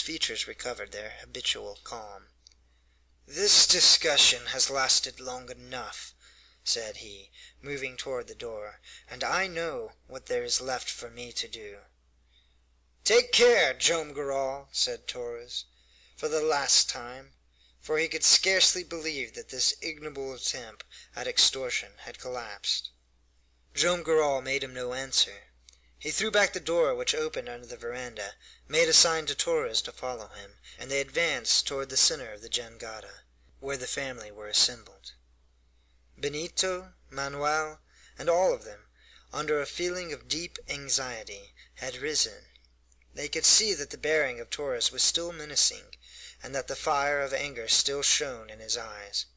features recovered their habitual calm. "This discussion has lasted long enough," said he, moving toward the door, "and I know what there is left for me to do." "Take care, Joam Garral," said Torres, for the last time, for he could scarcely believe that this ignoble attempt at extortion had collapsed. Joam Garral made him no answer. He threw back the door which opened under the veranda, made a sign to Torres to follow him, and they advanced toward the center of the jangada, where the family were assembled. Benito, Manuel, and all of them, under a feeling of deep anxiety, had risen. They could see that the bearing of Torres was still menacing, and that the fire of anger still shone in his eyes.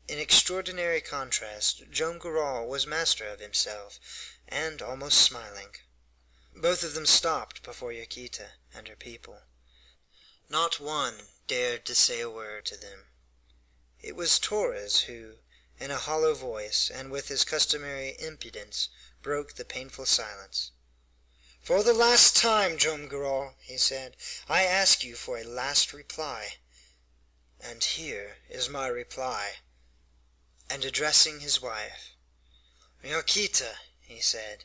In extraordinary contrast, Joam Garral was master of himself, and almost smiling. Both of them stopped before Yaquita and her people. Not one dared to say a word to them. It was Torres who, in a hollow voice, and with his customary impudence, broke the painful silence. "For the last time, Joam Garral," he said, "I ask you for a last reply. And here is my reply." And addressing his wife, "Yaquita," he said,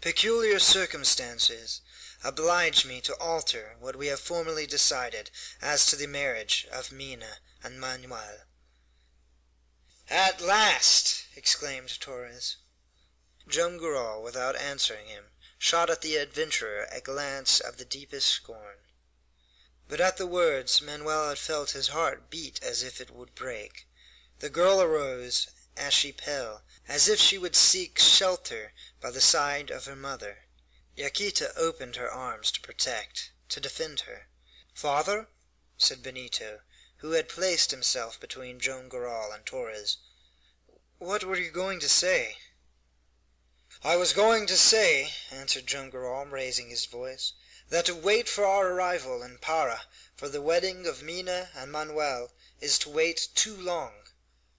"peculiar circumstances oblige me to alter what we have formerly decided as to the marriage of Mina and Manuel." "At last!" exclaimed Torres. Joam Garral, without answering him, shot at the adventurer a glance of the deepest scorn. But at the words Manuel had felt his heart beat as if it would break. The girl arose, ashy pale, as if she would seek shelter by the side of her mother. Yaquita opened her arms to protect, to defend her. "Father," said Benito, who had placed himself between Joam Garral and Torres, "what were you going to say?" "I was going to say," answered Joam Garral, raising his voice, "that to wait for our arrival in Para for the wedding of Mina and Manuel is to wait too long.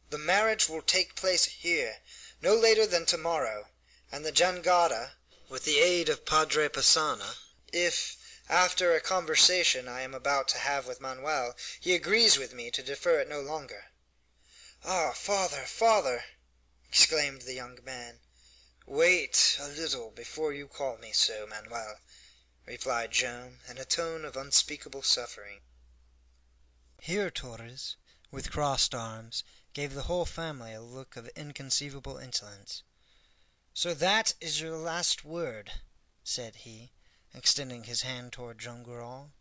The marriage will take place here no later than tomorrow, and the jangada, with the aid of Padre Passanha, if, after a conversation I am about to have with Manuel, he agrees with me to defer it no longer." "Ah, father, father!" exclaimed the young man. "Wait a little before you call me so, Manuel," replied Joam, in a tone of unspeakable suffering. Here Torres, with crossed arms, gave the whole family a look of inconceivable insolence. "So that is your last word," said he, extending his hand toward Joam Garral.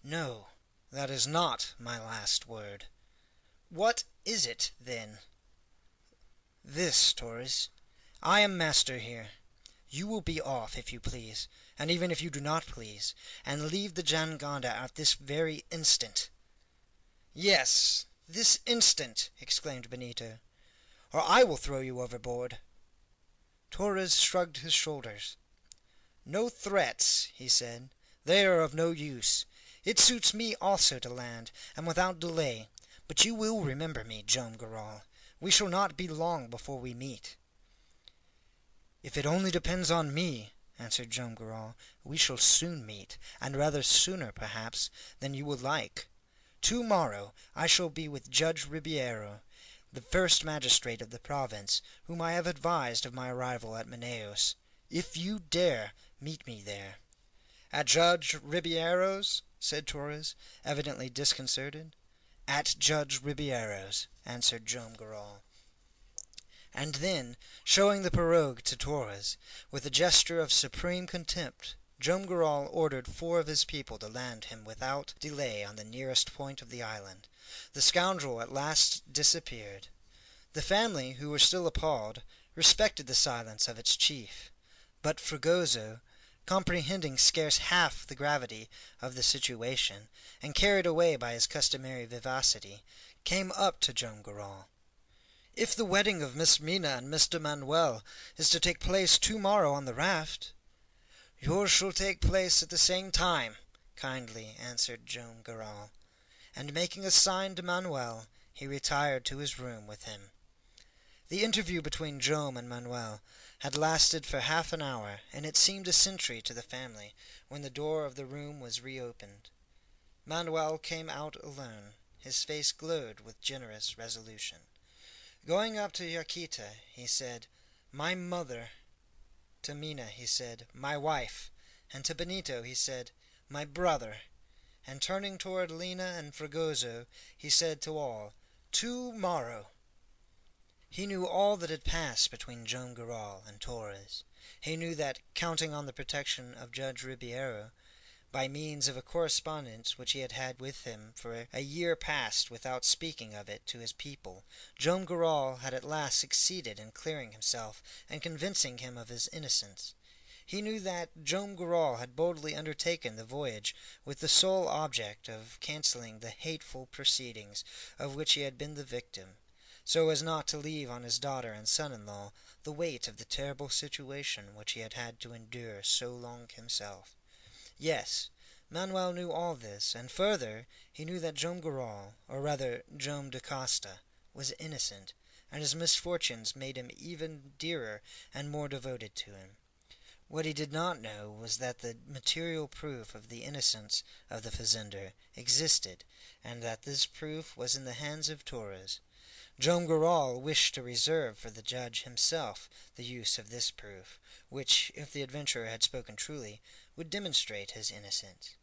"No, that is not my last word." "What is it, then?" "This, Torres. I am master here. You will be off, if you please, and even if you do not please, and leave the jangada at this very instant." "Yes, this instant!" exclaimed Benito, "or I will throw you overboard." Torres shrugged his shoulders. "No threats," he said. "They are of no use. It suits me also to land, and without delay. But you will remember me, Joam Garral. We shall not be long before we meet." "If it only depends on me," answered Joam Garral, "we shall soon meet, and rather sooner, perhaps, than you will like. To-morrow I shall be with Judge Ribeiro, the first magistrate of the province, whom I have advised of my arrival at Manaos. If you dare, meet me there." "At Judge Ribeiro's?" said Torres, evidently disconcerted. "At Judge Ribeiro's," answered Joam Garral. And then, showing the pirogue to Torres, with a gesture of supreme contempt, Joam Garral ordered 4 of his people to land him without delay on the nearest point of the island. The scoundrel at last disappeared. The family, who were still appalled, respected the silence of its chief. But Fragoso, comprehending scarce half the gravity of the situation, and carried away by his customary vivacity, came up to Joam Garral. "If the wedding of Miss Mina and Mr. Manuel is to take place to-morrow on the raft—" "Yours shall take place at the same time," kindly answered Joam Garral, and making a sign to Manuel, he retired to his room with him. The interview between Joam and Manuel had lasted for half an hour, and it seemed a century to the family when the door of the room was reopened. Manuel came out alone. His face glowed with generous resolution. Going up to Yaquita, he said, "My mother." To Mina he said, "My wife." And to Benito he said, "My brother." And turning toward Lina and Fragoso, he said to all, "To-morrow." He knew all that had passed between Joam Garral and Torres. He knew that, counting on the protection of Judge Ribeiro, by means of a correspondence which he had had with him for a year past without speaking of it to his people, Joam Garral had at last succeeded in clearing himself and convincing him of his innocence. He knew that Joam Garral had boldly undertaken the voyage with the sole object of cancelling the hateful proceedings of which he had been the victim, so as not to leave on his daughter and son-in-law the weight of the terrible situation which he had had to endure so long himself. Yes, Manuel knew all this, and further, he knew that Joam Garral, or rather Joam da Costa, was innocent, and his misfortunes made him even dearer and more devoted to him. What he did not know was that the material proof of the innocence of the fazender existed, and that this proof was in the hands of Torres. Joam Garral wished to reserve for the judge himself the use of this proof, which, if the adventurer had spoken truly, would demonstrate his innocence.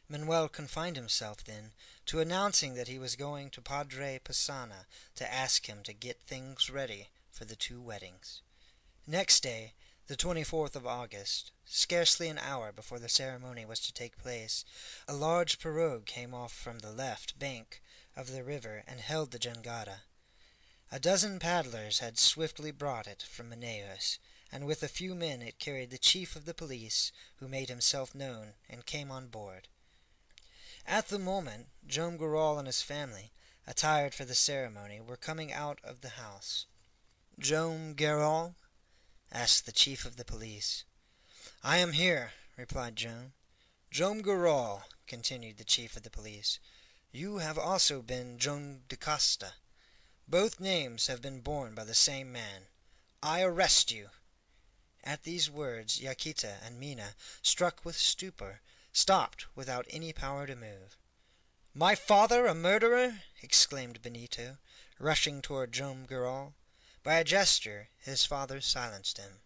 Manuel confined himself, then, to announcing that he was going to Padre Passanha to ask him to get things ready for the two weddings. Next day, the 24th of August, scarcely an hour before the ceremony was to take place, a large pirogue came off from the left bank of the river and held the jangada. A dozen paddlers had swiftly brought it from Manaos, and with a few men it carried the chief of the police, who made himself known and came on board. At the moment, Joam Garral and his family, attired for the ceremony, were coming out of the house. "Joam Garral?" asked the chief of the police. "I am here," replied Joam. "Joam Garral," continued the chief of the police. "You have also been Joam da Costa. Both names have been borne by the same man. I arrest you." At these words Yaquita and Mina, struck with stupor, stopped without any power to move. "My father a murderer!" exclaimed Benito, rushing toward Joam Garral. By a gesture his father silenced him.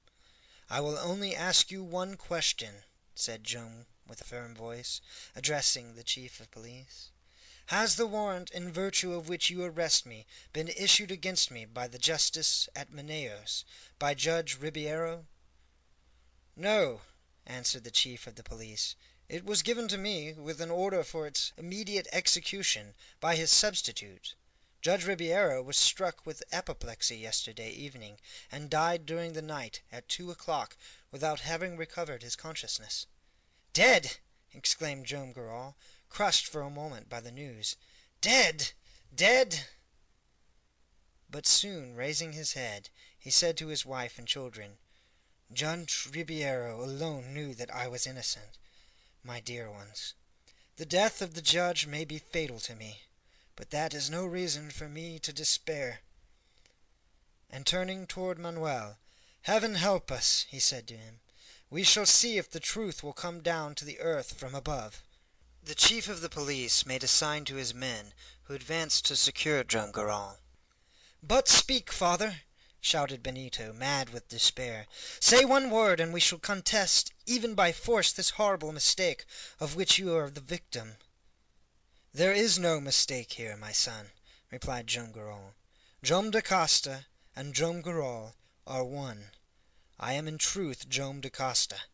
"I will only ask you one question," said Joam with a firm voice, addressing the chief of police. "Has the warrant in virtue of which you arrest me been issued against me by the justice at Manaos, by Judge Ribeiro?" "No," answered the chief of the police. "It was given to me, with an order for its immediate execution, by his substitute. Judge Ribeiro was struck with apoplexy yesterday evening, and died during the night at 2 o'clock without having recovered his consciousness." "Dead!" exclaimed Joam Garral, crushed for a moment by the news. "Dead! Dead!" But soon, raising his head, he said to his wife and children, "Judge Ribeiro alone knew that I was innocent, my dear ones. The death of the judge may be fatal to me, but that is no reason for me to despair." And turning toward Manuel, "Heaven help us," he said to him. "We shall see if the truth will come down to the earth from above." The chief of the police made a sign to his men, who advanced to secure Joam Garral. "But speak, father!" shouted Benito, mad with despair. "Say one word, and we shall contest, even by force, this horrible mistake of which you are the victim." "There is no mistake here, my son," replied Joam Garral. "Joam da Costa and Joam Garral are one. I am in truth Joam da Costa.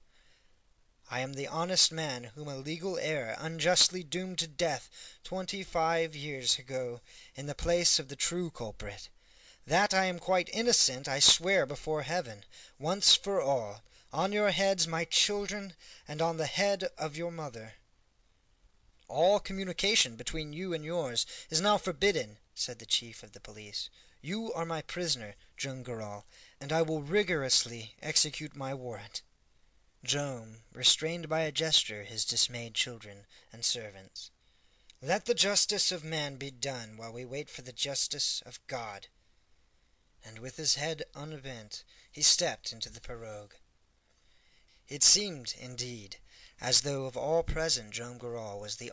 I am the honest man whom a legal error unjustly doomed to death 25 years ago in the place of the true culprit. That I am quite innocent I swear before heaven, once for all, on your heads, my children, and on the head of your mother." "All communication between you and yours is now forbidden," said the chief of the police. "You are my prisoner, Joam Garral, and I will rigorously execute my warrant." Joam restrained by a gesture his dismayed children and servants. "Let the justice of man be done while we wait for the justice of God." And with his head unbent, he stepped into the pirogue. It seemed, indeed, as though of all present Joam Garral was the